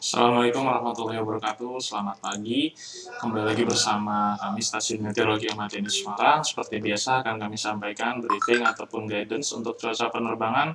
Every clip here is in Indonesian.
Assalamualaikum warahmatullahi wabarakatuh. Selamat pagi. Kembali lagi bersama kami Stasiun Meteorologi Ahmad Yani Semarang. Seperti biasa akan kami sampaikan briefing ataupun guidance untuk cuaca penerbangan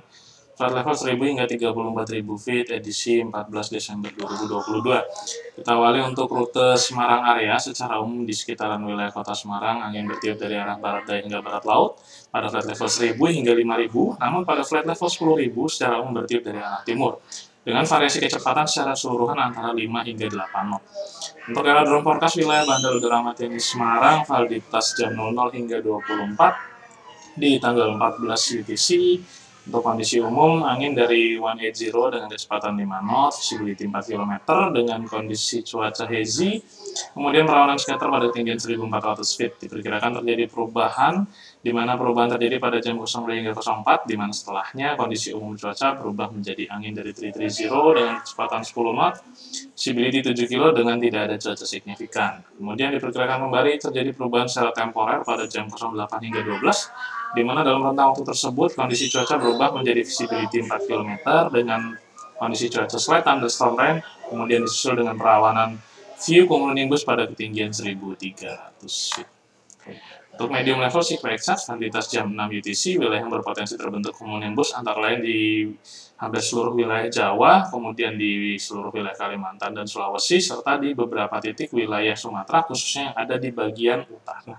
flight level 1000 hingga 34.000 feet edisi 14 Desember 2022. Kita awali untuk rute Semarang area secara umum di sekitaran wilayah kota Semarang, angin bertiup dari arah barat daya hingga barat laut pada flight level 1000 hingga 5000, namun pada flight level 10.000 secara umum bertiup dari arah timur dengan variasi kecepatan secara keseluruhan antara 5 hingga 8 knot. Untuk aerodrome forecast wilayah Bandar Udara Ahmad Yani Semarang, validitas jam 00 hingga 24 di tanggal 14 UTC. Untuk kondisi umum, angin dari 180 dengan kecepatan 5 knot, visibility 4 km dengan kondisi cuaca hazy. Kemudian perawanan scatter pada ketinggian 1400 feet. Diperkirakan terjadi perubahan, di mana perubahan terjadi pada jam 02 hingga 04, di mana setelahnya kondisi umum cuaca berubah menjadi angin dari 330 dengan kecepatan 10 knot, visibility 7 km dengan tidak ada cuaca signifikan. Kemudian diperkirakan kembali terjadi perubahan secara temporer pada jam 08 hingga 12, di mana dalam rentang waktu tersebut kondisi cuaca berubah menjadi visibility 4 km dengan kondisi cuaca slight thunderstorm rain, kemudian disusul dengan perawanan view cumulonimbus pada ketinggian 1300 feet. Untuk medium level SICWXF, validitas jam 6 UTC, wilayah yang berpotensi terbentuk cumulonimbus antara lain di hampir seluruh wilayah Jawa, kemudian di seluruh wilayah Kalimantan dan Sulawesi, serta di beberapa titik wilayah Sumatera, khususnya yang ada di bagian utara.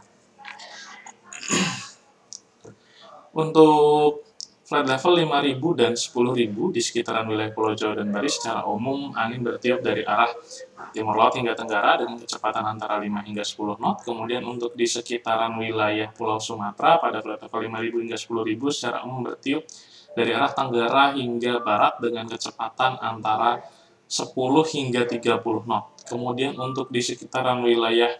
Untuk flight level 5000 dan 10.000 di sekitaran wilayah Pulau Jawa dan Bali secara umum angin bertiup dari arah timur laut hingga tenggara dengan kecepatan antara 5 hingga 10 knot. Kemudian untuk di sekitaran wilayah Pulau Sumatera pada flight level 5000 hingga 10.000 secara umum bertiup dari arah tenggara hingga barat dengan kecepatan antara 10 hingga 30 knot. Kemudian untuk di sekitaran wilayah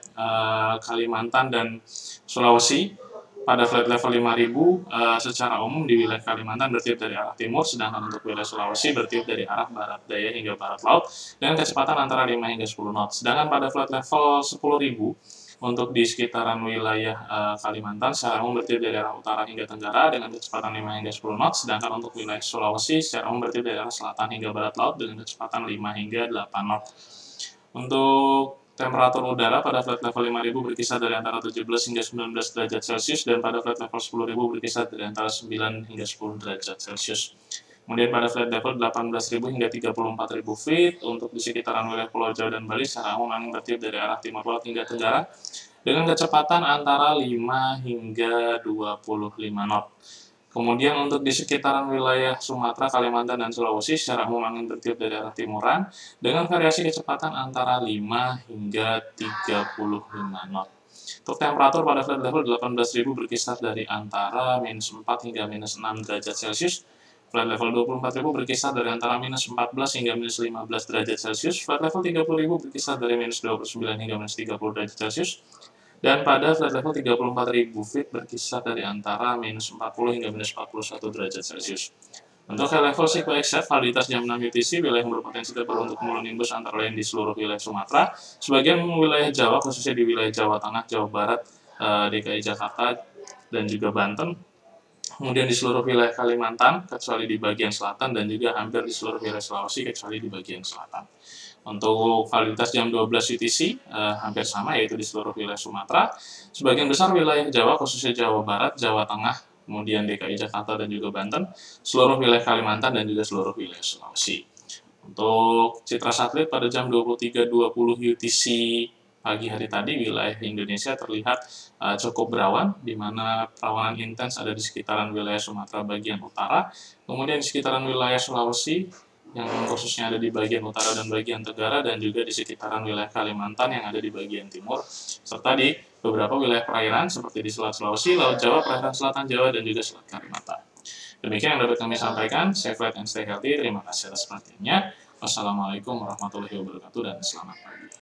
Kalimantan dan Sulawesi pada flight level 5000 secara umum di wilayah Kalimantan bertiup dari arah timur, sedangkan untuk wilayah Sulawesi bertiup dari arah barat daya hingga barat laut dengan kecepatan antara 5 hingga 10 knot. Sedangkan pada flight level 10.000 untuk di sekitaran wilayah Kalimantan secara umum bertiup dari arah utara hingga tenggara dengan kecepatan 5 hingga 10 knot, sedangkan untuk wilayah Sulawesi secara umum bertiup dari arah selatan hingga barat laut dengan kecepatan 5 hingga 8 knot. Untuk temperatur udara pada flight level 5000 berkisar dari antara 17 hingga 19 derajat Celcius dan pada flight level 10.000 berkisar dari antara 9 hingga 10 derajat Celcius. Kemudian pada flight level 18.000 hingga 34.000 feet untuk di sekitaran wilayah Pulau Jawa dan Bali secara umum angin bertiup dari arah timur laut hingga tenggara dengan kecepatan antara 5 hingga 25 knot. Kemudian untuk di sekitaran wilayah Sumatera, Kalimantan, dan Sulawesi secara umum angin bertiup dari arah timuran dengan variasi kecepatan antara 5 hingga 35 knot. Untuk temperatur pada flight level 18.000 berkisar dari antara minus 4 hingga minus 6 derajat Celcius. Flight level 24.000 berkisar dari antara minus 14 hingga minus 15 derajat Celcius. Flight level 30.000 berkisar dari minus 29 hingga minus 30 derajat Celcius. Dan pada flight level 34.000 feet berkisar dari antara minus 40 hingga minus 41 derajat Celcius. Untuk high level SICWXF, validitas jam 6 UTC, wilayah yang berpotensi terbentuk cumulonimbus antara lain di seluruh wilayah Sumatera, sebagian wilayah Jawa, khususnya di wilayah Jawa Tengah, Jawa Barat, DKI Jakarta, dan juga Banten. Kemudian di seluruh wilayah Kalimantan, kecuali di bagian selatan, dan juga hampir di seluruh wilayah Sulawesi, kecuali di bagian selatan. Untuk validitas jam 12 UTC hampir sama, yaitu di seluruh wilayah Sumatera. Sebagian besar wilayah Jawa, khususnya Jawa Barat, Jawa Tengah, kemudian DKI Jakarta dan juga Banten, seluruh wilayah Kalimantan dan juga seluruh wilayah Sulawesi. Untuk citra satelit pada jam 23.20 UTC pagi hari tadi, wilayah Indonesia terlihat cukup berawan, di mana perawanan intens ada di sekitaran wilayah Sumatera bagian utara, kemudian di sekitaran wilayah Sulawesi, yang khususnya ada di bagian utara dan bagian tenggara, dan juga di sekitaran wilayah Kalimantan yang ada di bagian timur, serta di beberapa wilayah perairan seperti di Selat Sulawesi, Laut Jawa, perairan selatan Jawa, dan juga Selat Kalimantan. Demikian yang dapat kami sampaikan. Stay flight and stay healthy. Terima kasih atas perhatiannya. Wassalamualaikum warahmatullahi wabarakatuh dan selamat pagi.